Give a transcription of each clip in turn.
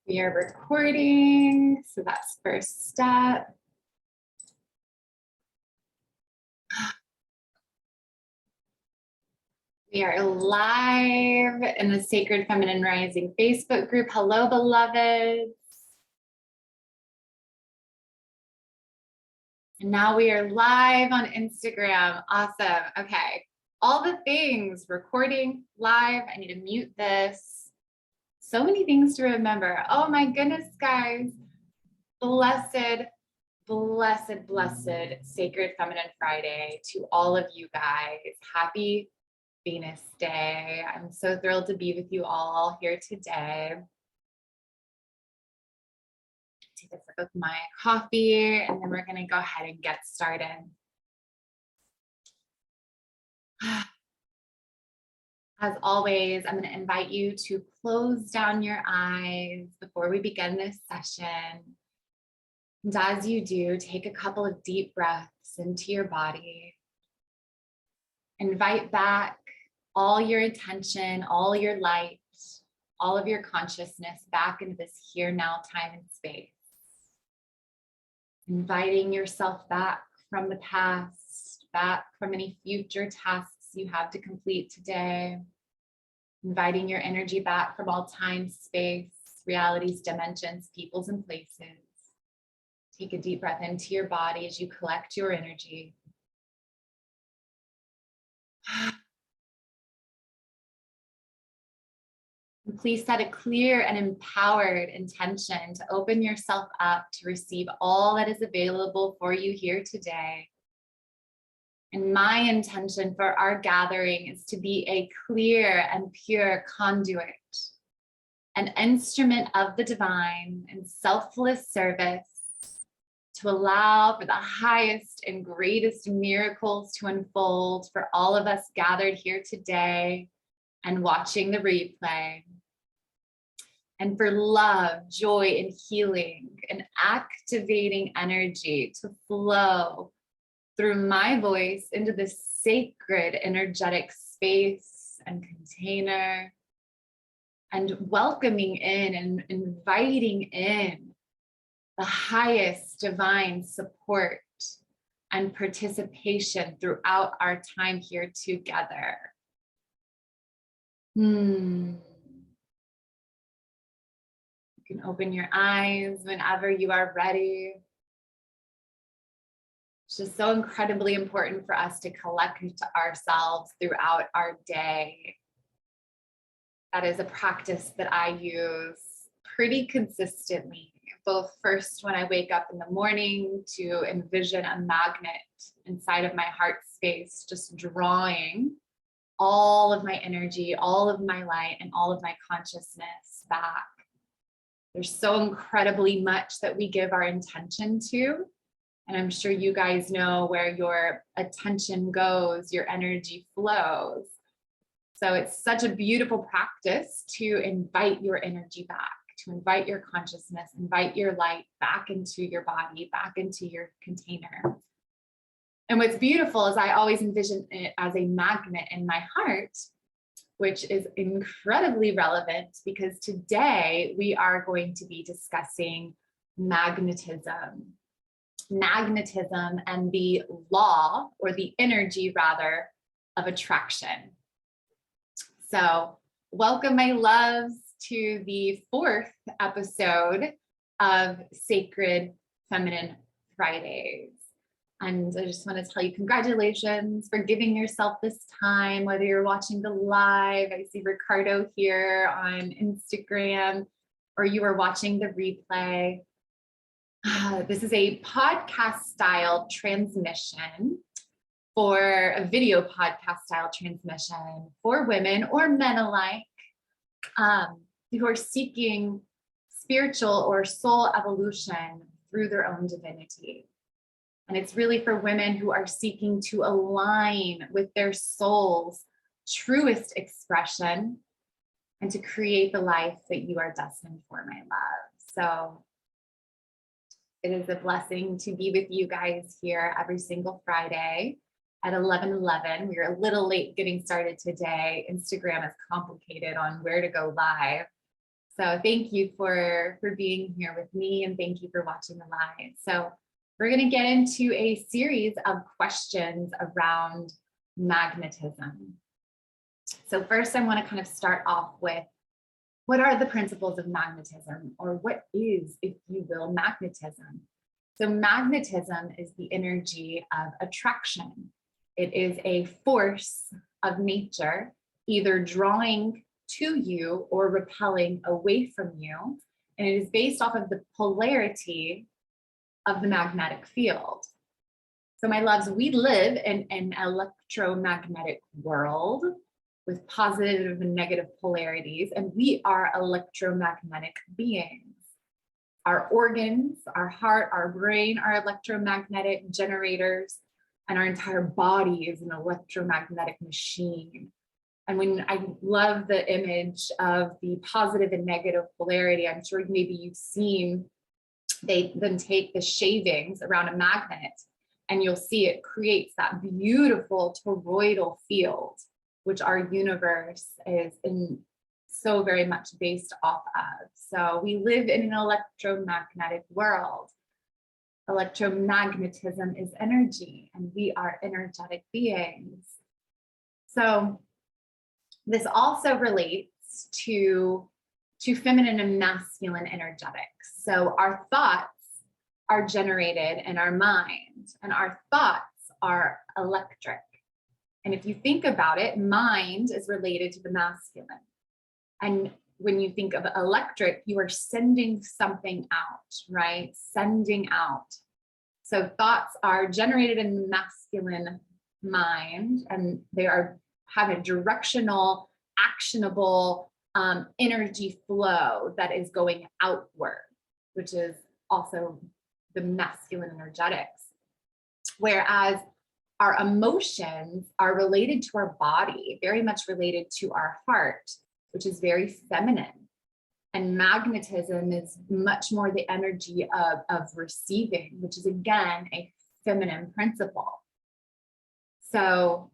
We are recording, so that's first step. We are live in the Sacred Feminine Rising Facebook group. Hello, beloveds. And now we are live on Instagram. Awesome. Okay. All the things, recording, live. I need to mute this. So many things to remember. Oh my goodness, guys. Blessed, blessed, blessed Sacred Feminine Friday to all of you guys. Happy Venus Day. I'm so thrilled to be with you all here today. Take a sip of my coffee and then we're going to go ahead and get started. As always, I'm going to invite you to close down your eyes before we begin this session. And as you do, take a couple of deep breaths into your body. Invite back all your attention, all your light, all of your consciousness back into this here, now, time, and space. Inviting yourself back from the past, back from any future tasks you have to complete today. Inviting your energy back from all time, space, realities, dimensions, peoples, and places. Take a deep breath into your body as you collect your energy. And please set a clear and empowered intention to open yourself up to receive all that is available for you here today. And my intention for our gathering is to be a clear and pure conduit, an instrument of the divine in selfless service to allow for the highest and greatest miracles to unfold for all of us gathered here today and watching the replay. And for love, joy, and healing and activating energy to flow through my voice into this sacred energetic space and container, and welcoming in and inviting in the highest divine support and participation throughout our time here together. You can open your eyes whenever you are ready. It's just so incredibly important for us to collect ourselves throughout our day. That is a practice that I use pretty consistently, both first when I wake up in the morning to envision a magnet inside of my heart space, just drawing all of my energy, all of my light, and all of my consciousness back. There's so incredibly much that we give our intention to. And I'm sure you guys know where your attention goes, your energy flows. So it's such a beautiful practice to invite your energy back, to invite your consciousness, invite your light back into your body, back into your container. And what's beautiful is I always envision it as a magnet in my heart, which is incredibly relevant because today we are going to be discussing magnetism. Magnetism and the law, or the energy rather, of attraction. So welcome, my loves, to the 4th episode of Sacred Feminine Fridays. And I just want to tell you congratulations for giving yourself this time, whether you're watching the live, I see Ricardo here on Instagram, or you are watching the replay. This is a podcast style transmission, for a video podcast style transmission for women or men alike who are seeking spiritual or soul evolution through their own divinity. And it's really for women who are seeking to align with their soul's truest expression and to create the life that you are destined for, my love. So it is a blessing to be with you guys here every single Friday at 11:11. We're a little late getting started today. Instagram is complicated on where to go live. So thank you for being here with me, and thank you for watching the live. So we're going to get into a series of questions around magnetism. So first, I want to kind of start off with, what are the principles of magnetism, or what is, if you will, magnetism? So magnetism is the energy of attraction. It is a force of nature, either drawing to you or repelling away from you. And it is based off of the polarity of the magnetic field. So my loves, we live in an electromagnetic world with positive and negative polarities, and we are electromagnetic beings. Our organs, our heart, our brain are electromagnetic generators, and our entire body is an electromagnetic machine. And when I love the image of the positive and negative polarity, I'm sure maybe you've seen, they then take the shavings around a magnet, and you'll see it creates that beautiful toroidal field, which our universe is in so very much based off of. So we live in an electromagnetic world. Electromagnetism is energy, and we are energetic beings. So this also relates to feminine and masculine energetics. So our thoughts are generated in our mind, and our thoughts are electric. And if you think about it, mind is related to the masculine. And when you think of electric, you are sending something out, right? Sending out. So thoughts are generated in the masculine mind, and they have a directional, actionable energy flow that is going outward, which is also the masculine energetics. Whereas our emotions are related to our body, very much related to our heart, which is very feminine. And magnetism is much more the energy of receiving, which is again a feminine principle. So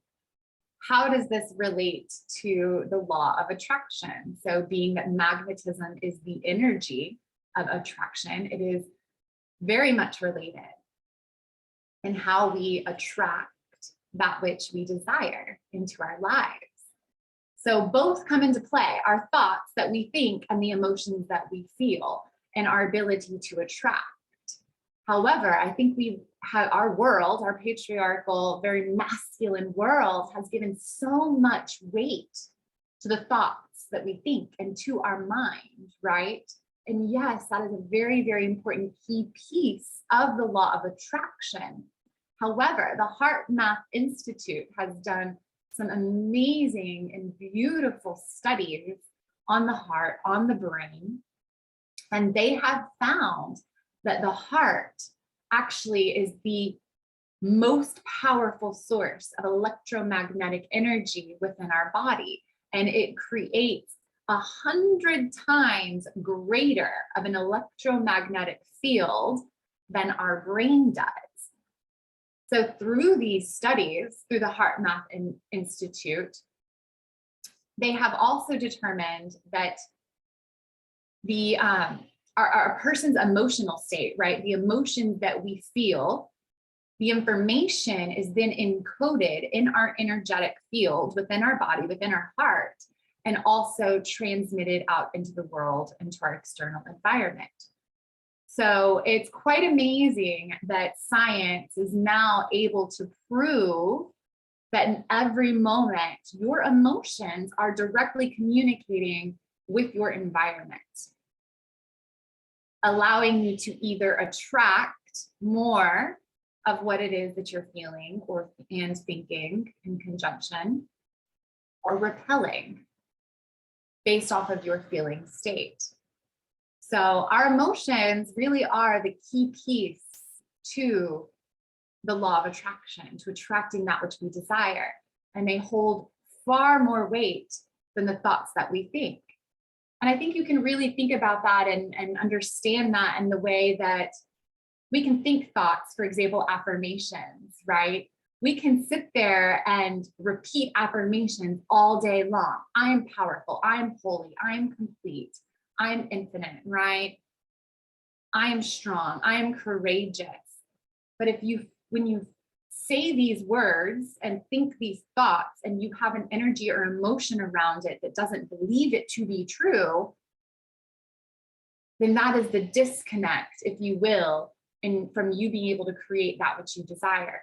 how does this relate to the law of attraction? So being that magnetism is the energy of attraction, it is very much related in how we attract that which we desire into our lives. So both come into play, our thoughts that we think and the emotions that we feel, and our ability to attract. However, I think our world, our patriarchal, very masculine world, has given so much weight to the thoughts that we think and to our mind, right? And yes, that is a very, very important key piece of the law of attraction. However, the Heart Math Institute has done some amazing and beautiful studies on the heart, on the brain, and they have found that the heart actually is the most powerful source of electromagnetic energy within our body. And it creates 100 times greater of an electromagnetic field than our brain does. So through these studies, through the Heart Math Institute, they have also determined that our person's emotional state, right? The emotions that we feel, the information is then encoded in our energetic field within our body, within our heart, and also transmitted out into the world, into our external environment. So it's quite amazing that science is now able to prove that in every moment, your emotions are directly communicating with your environment, allowing you to either attract more of what it is that you're feeling and thinking in conjunction, or repelling based off of your feeling state. So our emotions really are the key piece to the law of attraction, to attracting that which we desire. And they hold far more weight than the thoughts that we think. And I think you can really think about that and understand that in the way that we can think thoughts, for example, affirmations, right? We can sit there and repeat affirmations all day long. I am powerful. I am holy. I am complete. I'm infinite, right? I am strong, I am courageous. But when you say these words and think these thoughts and you have an energy or emotion around it that doesn't believe it to be true, then that is the disconnect, if you will, from you being able to create that which you desire.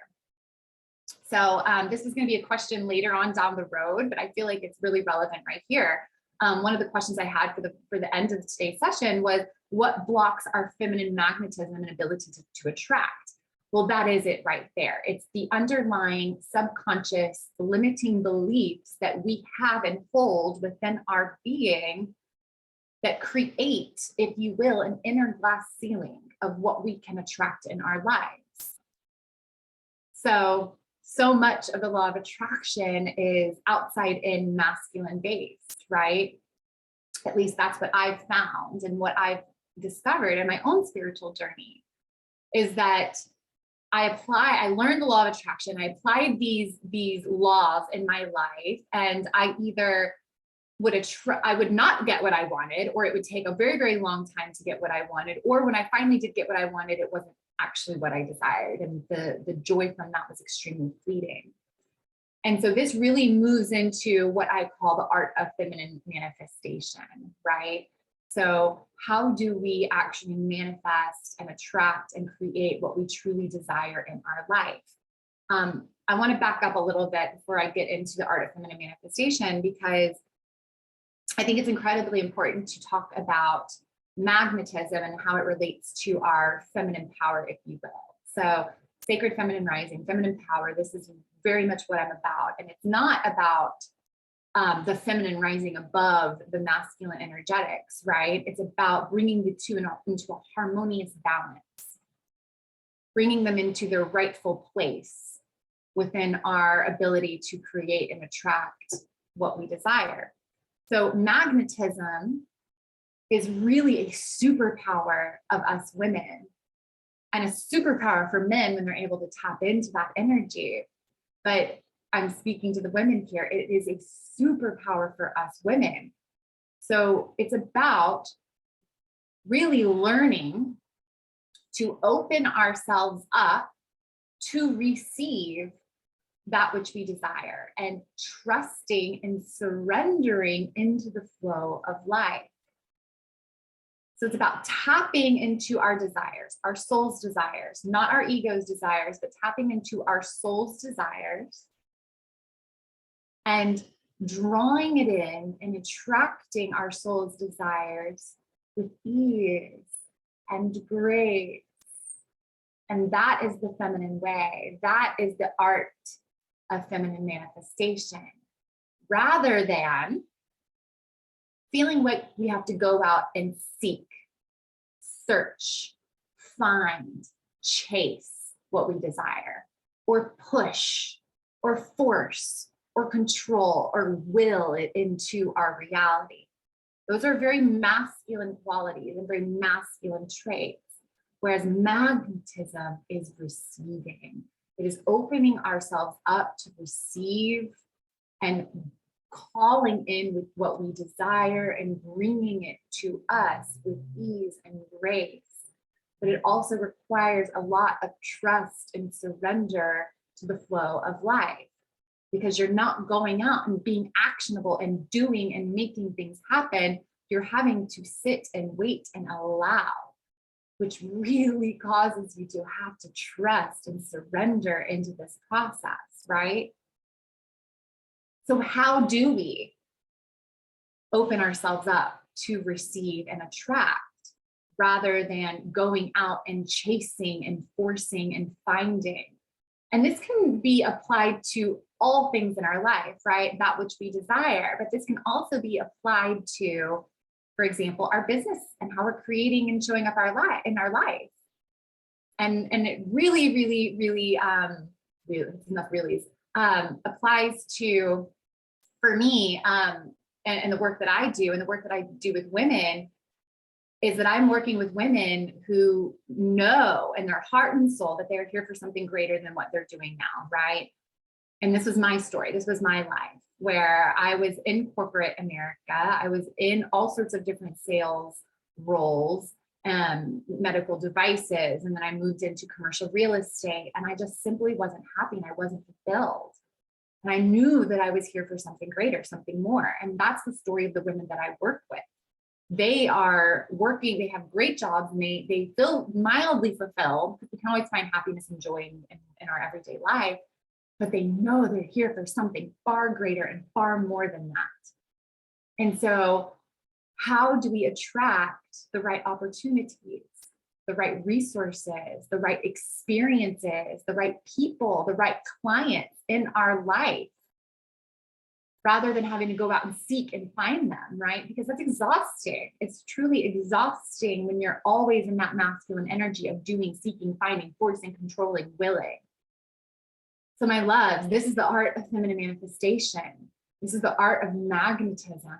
So this is going to be a question later on down the road, but I feel like it's really relevant right here. One of the questions I had for the end of today's session was, what blocks our feminine magnetism and ability to attract? Well, that is it right there. It's the underlying subconscious limiting beliefs that we have and hold within our being that create, if you will, an inner glass ceiling of what we can attract in our lives. So much of the law of attraction is outside in, masculine based, right? At least that's what I've found, and what I've discovered in my own spiritual journey is that I learned the law of attraction. I applied these laws in my life, and I either I would not get what I wanted, or it would take a very, very long time to get what I wanted. Or when I finally did get what I wanted, it wasn't actually what I desired. And the joy from that was extremely fleeting. And so this really moves into what I call the art of feminine manifestation, right? So how do we actually manifest and attract and create what we truly desire in our life? I want to back up a little bit before I get into the art of feminine manifestation, because I think it's incredibly important to talk about magnetism and how it relates to our feminine power, if you will. So sacred feminine rising, feminine power, this is very much what I'm about. And it's not about the feminine rising above the masculine energetics, right? It's about bringing the two into a harmonious balance, bringing them into their rightful place within our ability to create and attract what we desire. So magnetism is really a superpower of us women, and a superpower for men when they're able to tap into that energy. But I'm speaking to the women here. It is a superpower for us women. So it's about really learning to open ourselves up to receive that which we desire, and trusting and surrendering into the flow of life. So it's about tapping into our desires, our soul's desires, not our ego's desires, but tapping into our soul's desires and drawing it in and attracting our soul's desires with ease and grace. And that is the feminine way. That is the art of feminine manifestation, rather than feeling like we have to go out and seek, search, find, chase what we desire, or push, or force, or control, or will it into our reality. Those are very masculine qualities and very masculine traits, whereas magnetism is receiving. It is opening ourselves up to receive and calling in with what we desire and bringing it to us with ease and grace. But it also requires a lot of trust and surrender to the flow of life, because you're not going out and being actionable and doing and making things happen. You're having to sit and wait and allow, which really causes you to have to trust and surrender into this process, right? So how do we open ourselves up to receive and attract, rather than going out and chasing and forcing and finding? And this can be applied to all things in our life, right? That which we desire, but this can also be applied to, for example, our business and how we're creating and showing up in our life. And it really, really, really, applies to, for me, and the work that I do, and the work that I do with women, is that I'm working with women who know in their heart and soul that they're here for something greater than what they're doing now, right? And this was my story. This was my life. where I was in corporate America. I was in all sorts of different sales roles, medical devices, and then I moved into commercial real estate, and I just simply wasn't happy and I wasn't fulfilled. And I knew that I was here for something greater, something more. And that's the story of the women that I work with. They are working, they have great jobs, and they feel mildly fulfilled, because we can always find happiness and joy in our everyday life, but they know they're here for something far greater and far more than that. And so how do we attract the right opportunities, the right resources, the right experiences, the right people, the right clients in our life, rather than having to go out and seek and find them, right? Because that's exhausting. It's truly exhausting when you're always in that masculine energy of doing, seeking, finding, forcing, controlling, willing. So my loves, this is the art of feminine manifestation. This is the art of magnetism.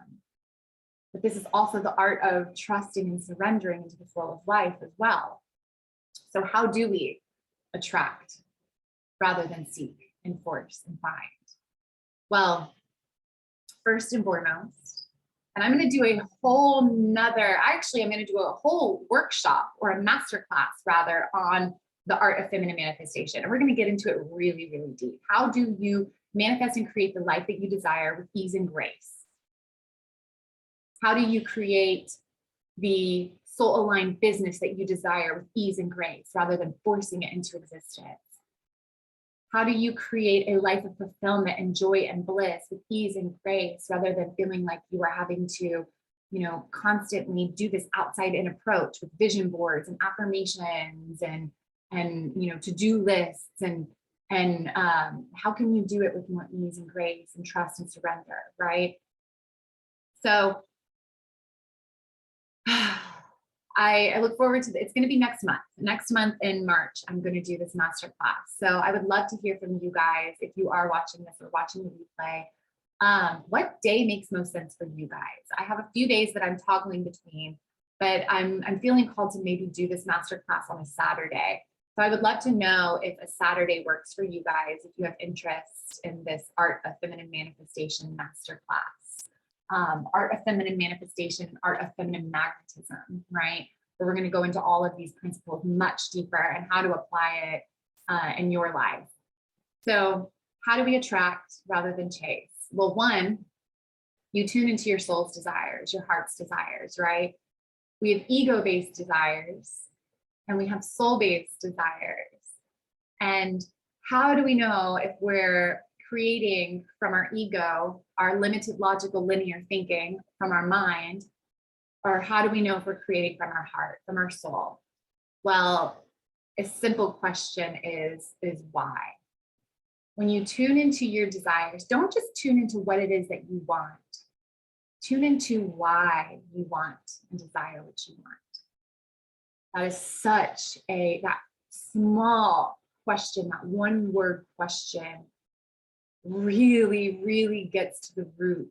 But this is also the art of trusting and surrendering into the flow of life as well. So how do we attract rather than seek and force and find? Well, first and foremost, and I'm going to do a whole nother, actually, I'm going to do a whole workshop or a masterclass rather on the art of feminine manifestation. And we're going to get into it really, really deep. How do you manifest and create the life that you desire with ease and grace? How do you create the soul-aligned business that you desire with ease and grace rather than forcing it into existence? How do you create a life of fulfillment and joy and bliss with ease and grace rather than feeling like you are having to, constantly do this outside in approach with vision boards and affirmations and to-do lists and how can you do it with more ease and grace and trust and surrender, right? So I look forward to it's going to be next month. Next month in March, I'm going to do this masterclass. So I would love to hear from you guys if you are watching this or watching the replay. What day makes most sense for you guys? I have a few days that I'm toggling between, but I'm feeling called to maybe do this masterclass on a Saturday. So I would love to know if a Saturday works for you guys, if you have interest in this art of feminine manifestation masterclass. Art of feminine manifestation, art of feminine magnetism, right? Where we're going to go into all of these principles much deeper and how to apply it in your life. So how do we attract rather than chase? Well, one, you tune into your soul's desires, your heart's desires, right? We have ego-based desires and we have soul-based desires. And how do we know if we're creating from our ego, our limited logical linear thinking from our mind, or how do we know if we're creating from our heart, from our soul? Well, a simple question is why? When you tune into your desires, don't just tune into what it is that you want. Tune into why you want and desire what you want. That is such that small question, that one word question really, really gets to the root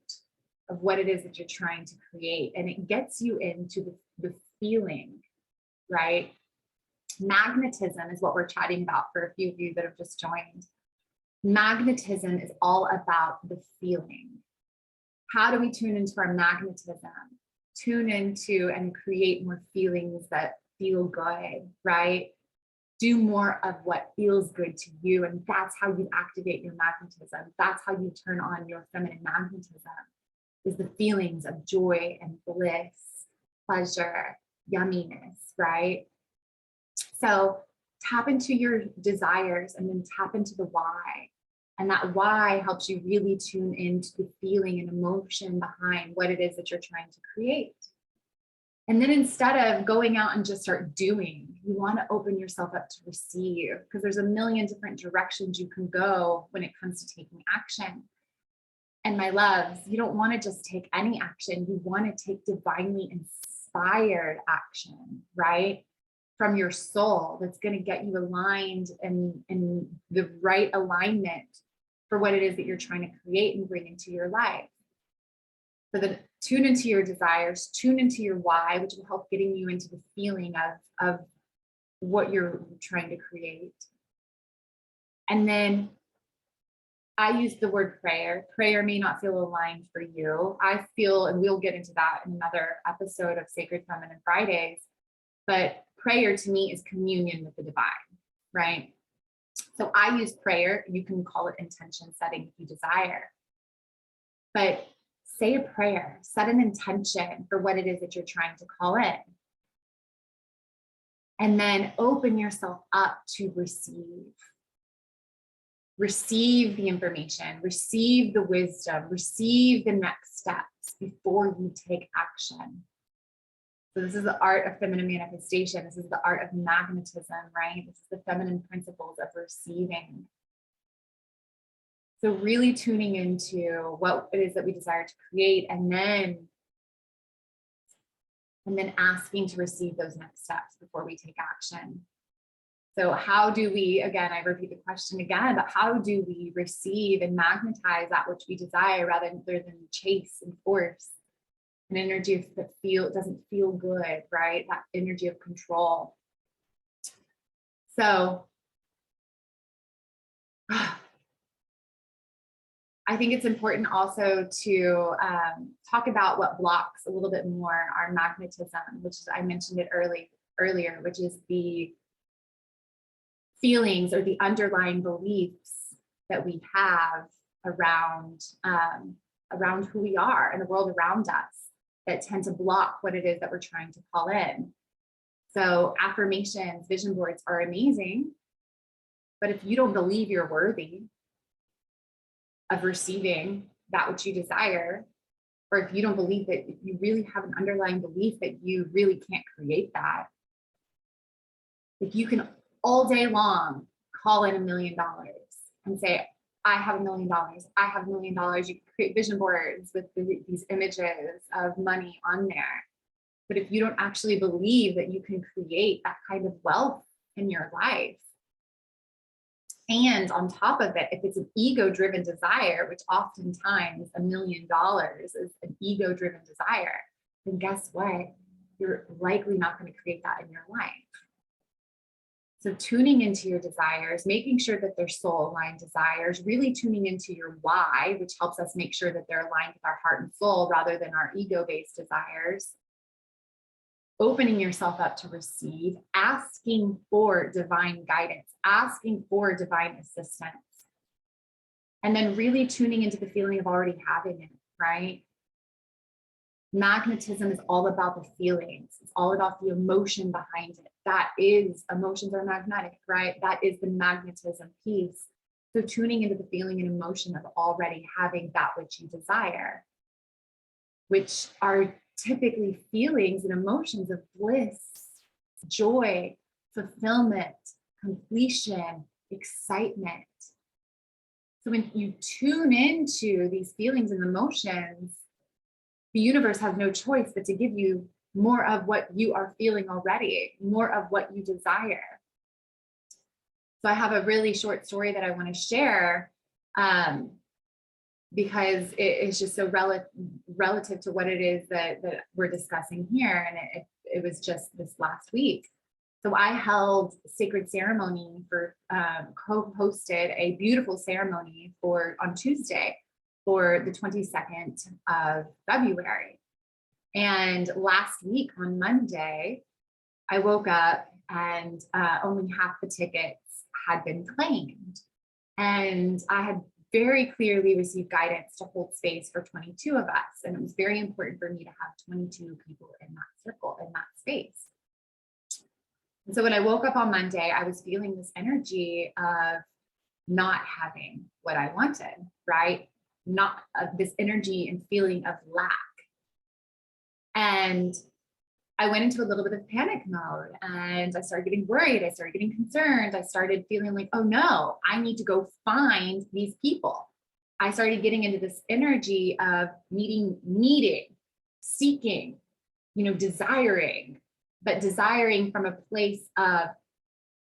of what it is that you're trying to create. And it gets you into the feeling, right? Magnetism is what we're chatting about for a few of you that have just joined. Magnetism is all about the feeling. How do we tune into our magnetism? Tune into and create more feelings that feel good, right? Do more of what feels good to you. And that's how you activate your magnetism. That's how you turn on your feminine magnetism, is the feelings of joy and bliss, pleasure, yumminess, right? So tap into your desires and then tap into the why. And that why helps you really tune into the feeling and emotion behind what it is that you're trying to create. And then instead of going out and just start doing, you want to open yourself up to receive, because there's a million different directions you can go when it comes to taking action. And my loves, you don't want to just take any action. You want to take divinely inspired action, right? From your soul, that's going to get you aligned and in the right alignment for what it is that you're trying to create and bring into your life. So then tune into your desires, tune into your why, which will help getting you into the feeling of what you're trying to create. And then I use the word prayer. Prayer may not feel aligned for you. I feel, and we'll get into that in another episode of Sacred Feminine Fridays, but prayer to me is communion with the divine, right? So I use prayer. You can call it intention setting if you desire, but say a prayer, set an intention for what it is that you're trying to call in. And then open yourself up to receive. Receive the information, receive the wisdom, receive the next steps before you take action. So this is the art of feminine manifestation. This is the art of magnetism, right? This is the feminine principles of receiving. So really tuning into what it is that we desire to create, and then asking to receive those next steps before we take action. So how do we, again, I repeat the question again, but how do we receive and magnetize that which we desire rather than chase and force an energy that doesn't feel good, right? That energy of control. So I think it's important also to talk about what blocks a little bit more our magnetism, which is, I mentioned it earlier, which is the feelings or the underlying beliefs that we have around who we are and the world around us that tend to block what it is that we're trying to call in. So affirmations, vision boards are amazing, but if you don't believe you're worthy of receiving that which you desire, or if you don't believe that you really have an underlying belief that you really can't create that, if you can all day long call in $1 million and say, I have $1 million, I have $1 million. You can create vision boards with these images of money on there. But if you don't actually believe that you can create that kind of wealth in your life, and on top of it, if it's an ego-driven desire, which oftentimes $1 million is an ego-driven desire, then guess what? You're likely not going to create that in your life. So tuning into your desires, making sure that they're soul-aligned desires, really tuning into your why, which helps us make sure that they're aligned with our heart and soul rather than our ego-based desires. Opening yourself up to receive, asking for divine guidance, asking for divine assistance, and then really tuning into the feeling of already having it, right? Magnetism is all about the feelings. It's all about the emotion behind it. That is, emotions are magnetic, right? That is the magnetism piece. So tuning into the feeling and emotion of already having that which you desire, which are typically feelings and emotions of bliss, joy, fulfillment, completion, excitement. So when you tune into these feelings and emotions, the universe has no choice but to give you more of what you are feeling already, more of what you desire. So I have a really short story that I want to share because it is just so relative to what it is that we're discussing here. And it was just this last week. So I held a sacred ceremony for, co-hosted a beautiful ceremony on Tuesday for the 22nd of February. And last week on Monday, I woke up and only half the tickets had been claimed. And I had very clearly received guidance to hold space for 22 of us. And it was very important for me to have 22 people in that circle, in that space. And so when I woke up on Monday, I was feeling this energy of not having what I wanted, right? Not this energy and feeling of lack. And I went into a little bit of panic mode and I started getting worried. I started getting concerned. I started feeling like, oh no, I need to go find these people. I started getting into this energy of needing, seeking, desiring, but desiring from a place of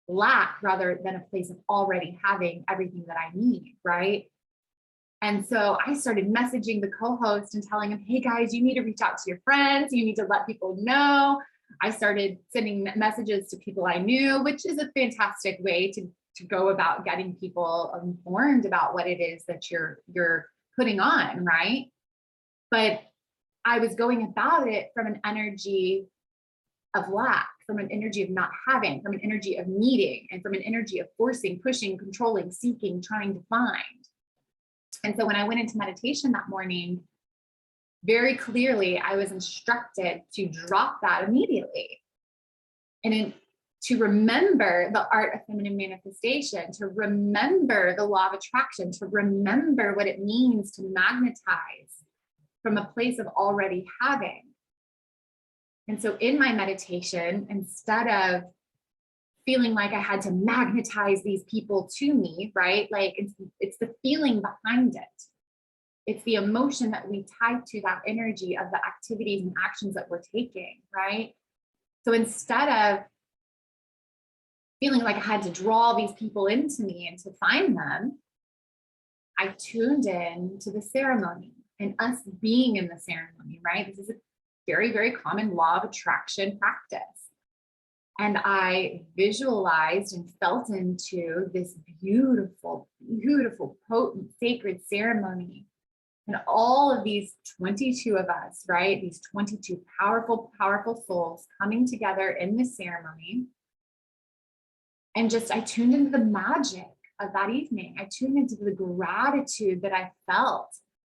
lack rather than a place of already having everything that I need, right? And so I started messaging the co-host and telling him, hey guys, you need to reach out to your friends. You need to let people know. I started sending messages to people I knew, which is a fantastic way to to go about getting people informed about what it is that you're putting on, right? But I was going about it from an energy of lack, from an energy of not having, from an energy of needing, and from an energy of forcing, pushing, controlling, seeking, trying to find. And so when I went into meditation that morning, very clearly I was instructed to drop that immediately. And to remember the art of feminine manifestation, to remember the law of attraction, to remember what it means to magnetize from a place of already having. And so in my meditation, instead of feeling like I had to magnetize these people to me, right? Like it's the feeling behind it. It's the emotion that we tie to that energy of the activities and actions that we're taking, right? So instead of feeling like I had to draw these people into me and to find them, I tuned in to the ceremony and us being in the ceremony, right? This is a very, very common law of attraction practice. And I visualized and felt into this beautiful, beautiful, potent, sacred ceremony. And all of these 22 of us, right? These 22 powerful, powerful souls coming together in this ceremony. And just, I tuned into the magic of that evening. I tuned into the gratitude that I felt,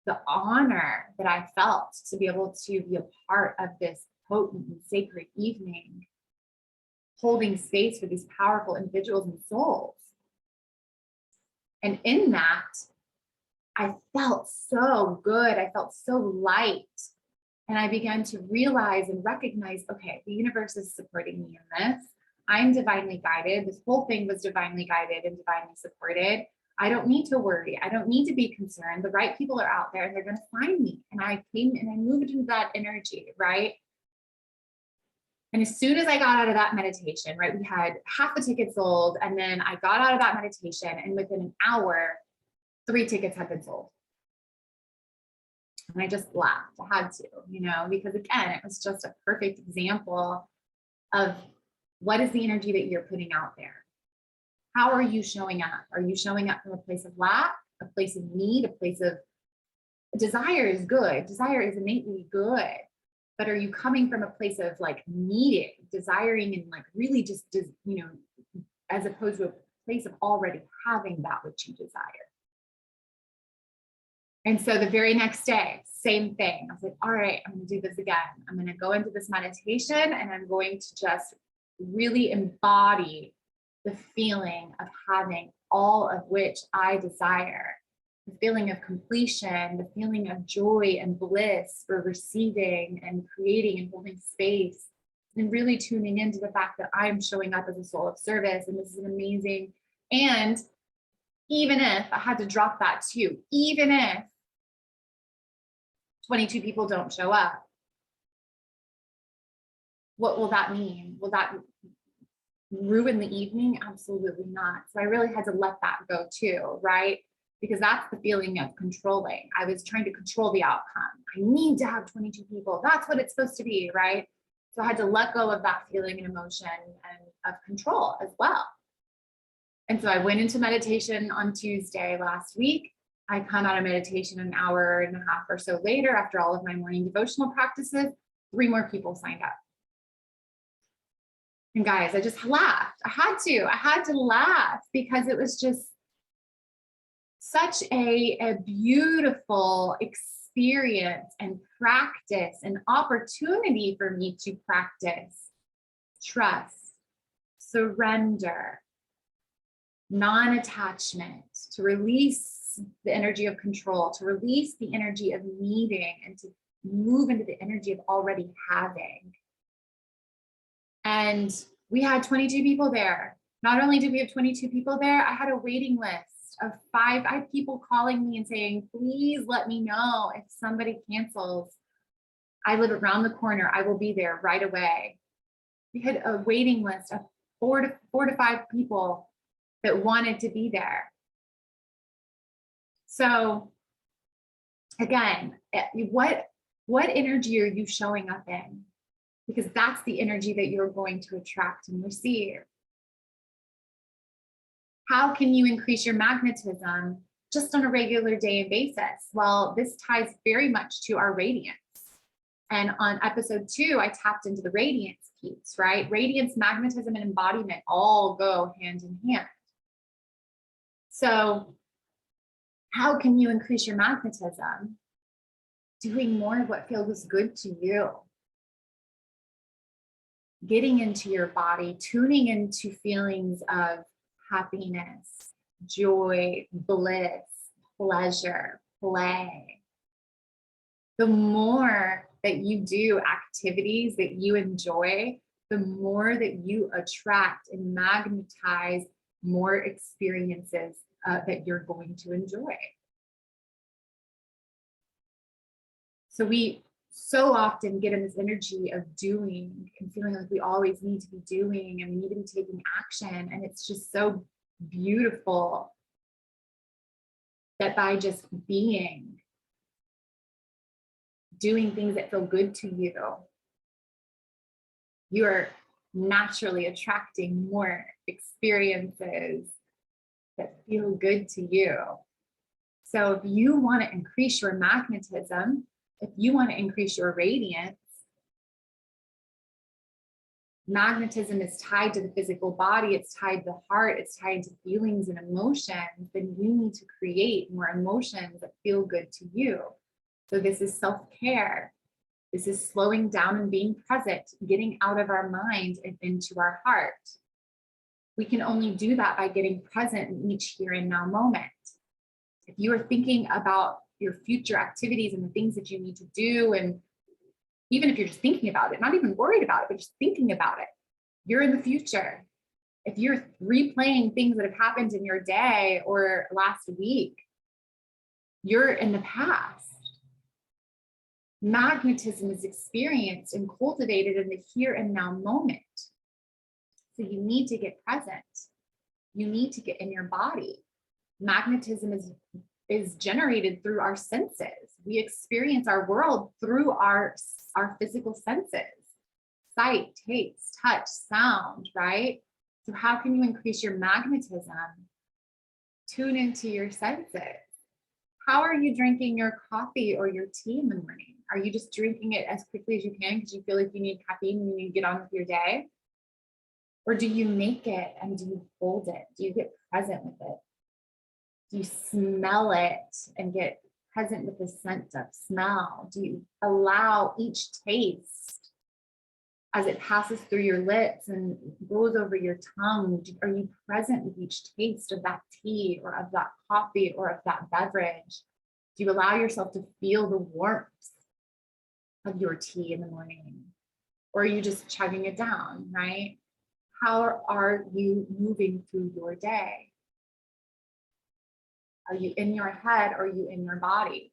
the honor that I felt to be able to be a part of this potent and sacred evening, holding space for these powerful individuals and souls. And in that, I felt so good. I felt so light. And I began to realize and recognize, okay, the universe is supporting me in this. I'm divinely guided. This whole thing was divinely guided and divinely supported. I don't need to worry. I don't need to be concerned. The right people are out there and they're going to find me. And I came and I moved into that energy, right? And as soon as I got out of that meditation, right, we had half the tickets sold. And then I got out of that meditation and within an hour, 3 tickets had been sold. And I just laughed. I had to, because again, it was just a perfect example of what is the energy that you're putting out there? How are you showing up? Are you showing up from a place of lack, a place of need, a place of desire is good. Desire is innately good. But are you coming from a place of like needing, desiring, and like really just, as opposed to a place of already having that which you desire? And so the very next day, same thing. I was like, all right, I'm going to do this again. I'm going to go into this meditation and I'm going to just really embody the feeling of having all of which I desire, the feeling of completion, the feeling of joy and bliss for receiving and creating and holding space, and really tuning into the fact that I'm showing up as a soul of service. And this is amazing. And even if I had to drop that too, even if 22 people don't show up, what will that mean? Will that ruin the evening? Absolutely not. So I really had to let that go too, right? Because that's the feeling of controlling. I was trying to control the outcome. I need to have 22 people. That's what it's supposed to be, right? So I had to let go of that feeling and emotion and of control as well. And so I went into meditation on Tuesday last week. I come out of meditation an hour and a half or so later, after all of my morning devotional practices, 3 more people signed up. And guys, I just laughed. I had to laugh because it was just such a beautiful experience and practice, an opportunity for me to practice trust, surrender, non-attachment, to release the energy of control, to release the energy of needing, and to move into the energy of already having. And we had 22 people there. Not only did we have 22 people there, I had a waiting list of 5. I had people calling me and saying, please let me know if somebody cancels. I live around the corner. I will be there right away. We had a waiting list of 4 to 5 people that wanted to be there. So again, what energy are you showing up in? Because that's the energy that you're going to attract and receive. How can you increase your magnetism just on a regular day basis? Well, this ties very much to our radiance. And on episode 2, I tapped into the radiance piece, right? Radiance, magnetism, and embodiment all go hand in hand. So how can you increase your magnetism? Doing more of what feels good to you. Getting into your body, tuning into feelings of happiness, joy, bliss, pleasure, play. The more that you do activities that you enjoy, the more that you attract and magnetize more experiences that you're going to enjoy. So we so often get in this energy of doing and feeling like we always need to be doing and we need to be taking action. And it's just so beautiful that by just being, doing things that feel good to you, you are naturally attracting more experiences that feel good to you. So if you want to increase your magnetism, if you want to increase your radiance, magnetism is tied to the physical body, it's tied to the heart, it's tied to feelings and emotions, then you need to create more emotions that feel good to you. So this is self-care. This is slowing down and being present, getting out of our mind and into our heart. We can only do that by getting present in each here and now moment. If you are thinking about your future activities and the things that you need to do, and even if you're just thinking about it, not even worried about it, but just thinking about it, you're in the future. If you're replaying things that have happened in your day or last week, you're in the past. Magnetism is experienced and cultivated in the here and now moment. So you need to get present. You need to get in your body. Magnetism is generated through our senses. We experience our world through our physical senses. Sight, taste, touch, sound, right? So how can you increase your magnetism? Tune into your senses. How are you drinking your coffee or your tea in the morning? Are you just drinking it as quickly as you can because you feel like you need caffeine and you need to get on with your day? Or do you make it and do you hold it? Do you get present with it? Do you smell it and get present with the scent of smell? Do you allow each taste as it passes through your lips and goes over your tongue? Are you present with each taste of that tea or of that coffee or of that beverage? Do you allow yourself to feel the warmth of your tea in the morning? Or are you just chugging it down, right? How are you moving through your day? Are you in your head or are you in your body?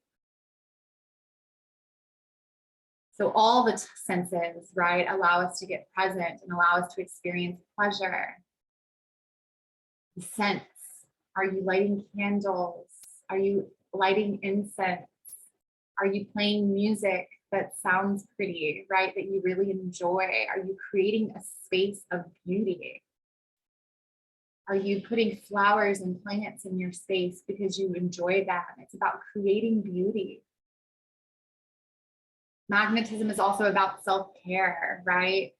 So all the senses, right, allow us to get present and allow us to experience pleasure. The scents. Are you lighting candles? Are you lighting incense? Are you playing music that sounds pretty, right, that you really enjoy? Are you creating a space of beauty? Are you putting flowers and plants in your space because you enjoy them? It's about creating beauty. Magnetism is also about self-care, right?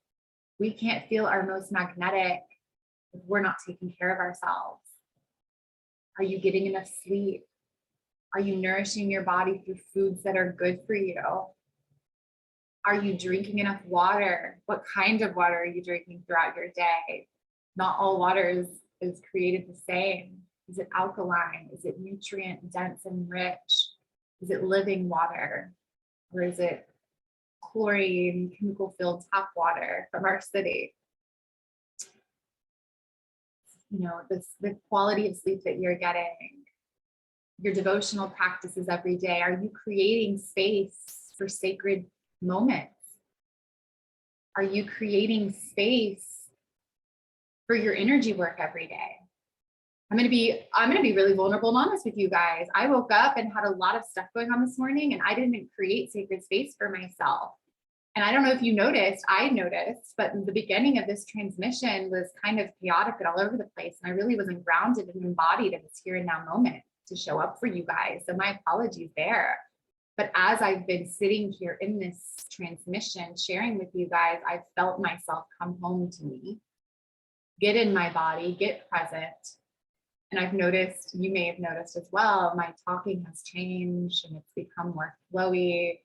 We can't feel our most magnetic if we're not taking care of ourselves. Are you getting enough sleep? Are you nourishing your body through foods that are good for you? Are you drinking enough water? What kind of water are you drinking throughout your day? Not all water is created the same. Is it alkaline? Is it nutrient dense and rich? Is it living water? Or is it chlorine, chemical filled tap water from our city? You know, the quality of sleep that you're getting, your devotional practices every day. Are you creating space for sacred moments? Are you creating space for your energy work every day? I'm gonna be really vulnerable and honest with you guys. I woke up and had a lot of stuff going on this morning and I didn't create sacred space for myself. And I don't know if you noticed, I noticed, but the beginning of this transmission was kind of chaotic and all over the place. And I really wasn't grounded and embodied in this here and now moment to show up for you guys. So my apologies there. But as I've been sitting here in this transmission, sharing with you guys, I've felt myself come home to me, get in my body, get present. And I've noticed, you may have noticed as well, my talking has changed and it's become more flowy.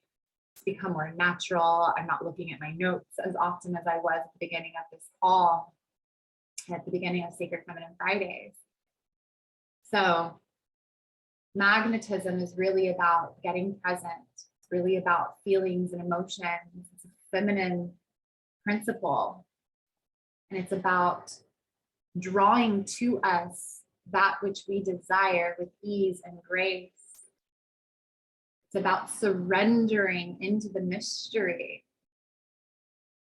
It's become more natural. I'm not looking at my notes as often as I was at the beginning of this call, at the beginning of Sacred Feminine Fridays. So magnetism is really about getting present. It's really about feelings and emotions. It's a feminine principle. And it's about drawing to us that which we desire with ease and grace. It's about surrendering into the mystery.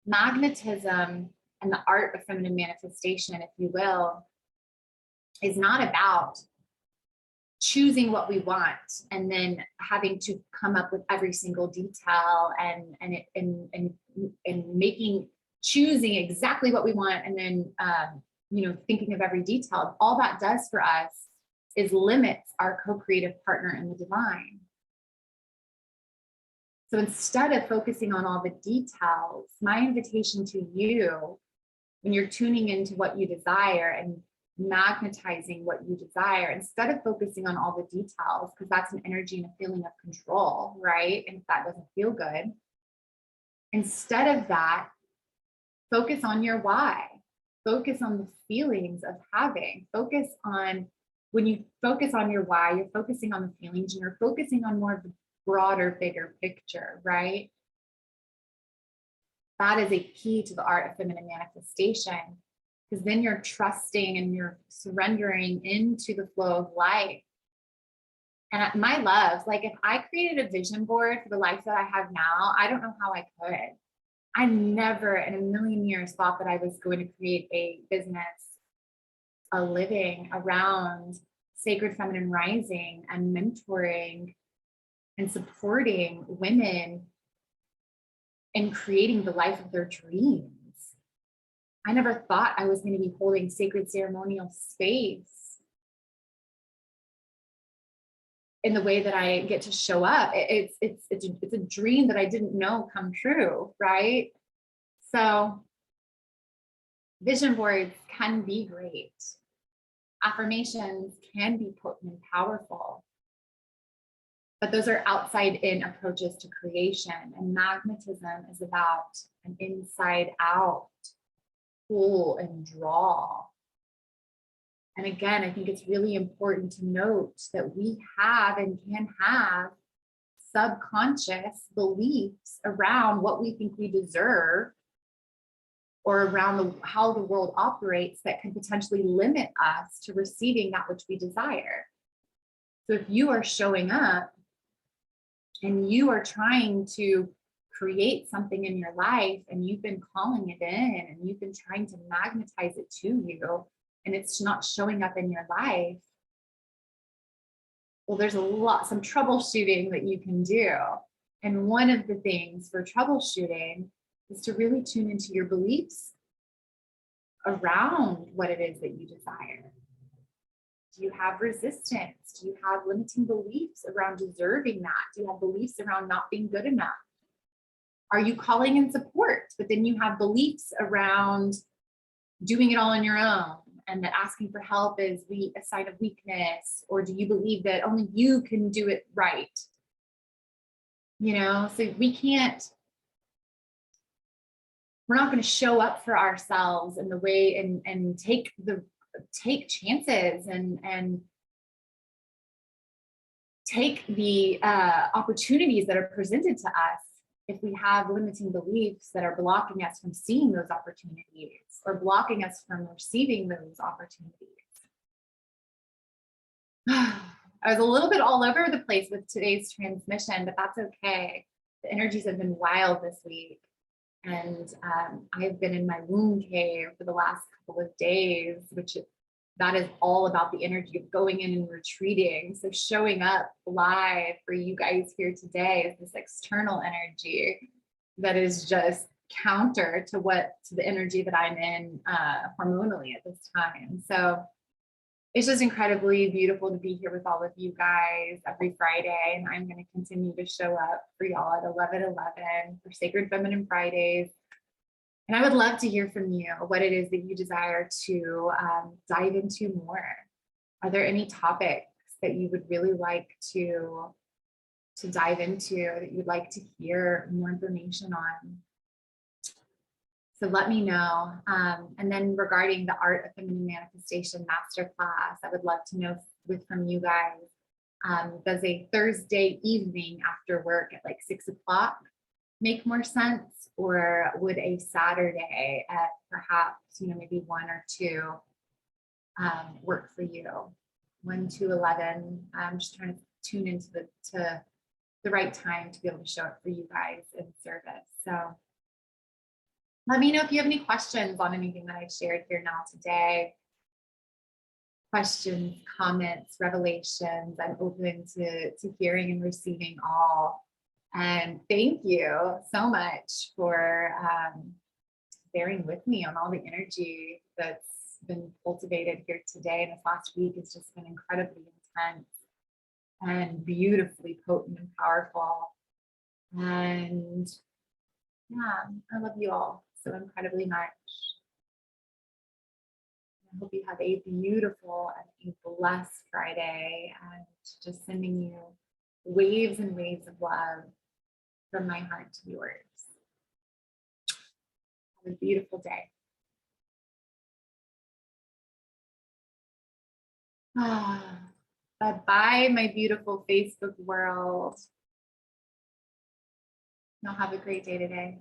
Magnetism and the art of feminine manifestation, if you will, is not about choosing what we want and then having to come up with every single detail and making, choosing exactly what we want and then thinking of every detail. All that does for us is limits our co-creative partner in the divine. So instead of focusing on all the details, my invitation to you, when you're tuning into what you desire and magnetizing what you desire, instead of focusing on all the details, because that's an energy and a feeling of control, right? And if that doesn't feel good, instead of that, focus on your why. Focus on the feelings of having. Focus on, when you focus on your why, you're focusing on the feelings and you're focusing on more of the broader, bigger picture, right? That is a key to the art of feminine manifestation, because then you're trusting and you're surrendering into the flow of life. And my loves, like if I created a vision board for the life that I have now, I don't know how I could. I never in a million years thought that I was going to create a business, a living around sacred feminine rising and mentoring and supporting women in creating the life of their dreams. I never thought I was going to be holding sacred ceremonial space in the way that I get to show up. It's a dream that I didn't know come true, right? So vision boards can be great. Affirmations can be potent and powerful, but those are outside in approaches to creation, and magnetism is about an inside out pull and draw. And again, I think it's really important to note that we have and can have subconscious beliefs around what we think we deserve or around how the world operates that can potentially limit us to receiving that which we desire. So if you are showing up and you are trying to create something in your life and you've been calling it in and you've been trying to magnetize it to you and it's not showing up in your life, well, there's some troubleshooting that you can do. And one of the things for troubleshooting is to really tune into your beliefs around what it is that you desire. Do you have resistance? Do you have limiting beliefs around deserving that? Do you have beliefs around not being good enough? Are you calling in support, but then you have beliefs around doing it all on your own and that asking for help is a sign of weakness? Or do you believe that only you can do it right? So we're not going to show up for ourselves in the way and take chances and take the opportunities that are presented to us if we have limiting beliefs that are blocking us from seeing those opportunities or blocking us from receiving those opportunities. I was a little bit all over the place with today's transmission, but that's okay. The energies have been wild this week. And I've been in my womb cave for the last couple of days, that is all about the energy of going in and retreating. So showing up live for you guys here today is this external energy. that is just counter to the energy that I'm in hormonally at this time. So it's just incredibly beautiful to be here with all of you guys every Friday. And I'm going to continue to show up for y'all at 11:11 for Sacred Feminine Fridays. And I would love to hear from you what it is that you desire to dive into more. Are there any topics that you would really like to dive into, that you'd like to hear more information on? So let me know. And then regarding the Art of Feminine Manifestation Masterclass, I would love to know from you guys, does a Thursday evening after work at like 6 o'clock make more sense? Or would a Saturday at perhaps, maybe 1 or 2 work for you? 1 to 11. I'm just trying to tune into the right time to be able to show up for you guys in service. So let me know if you have any questions on anything that I've shared here now today. Questions, comments, revelations. I'm open to hearing and receiving all. And thank you so much for bearing with me on all the energy that's been cultivated here today. And this last week has just been incredibly intense and beautifully potent and powerful. And yeah, I love you all so incredibly much. I hope you have a beautiful and a blessed Friday, and just sending you waves and waves of love from my heart to yours. Have a beautiful day. Bye-bye, my beautiful Facebook world. Y'all have a great day today.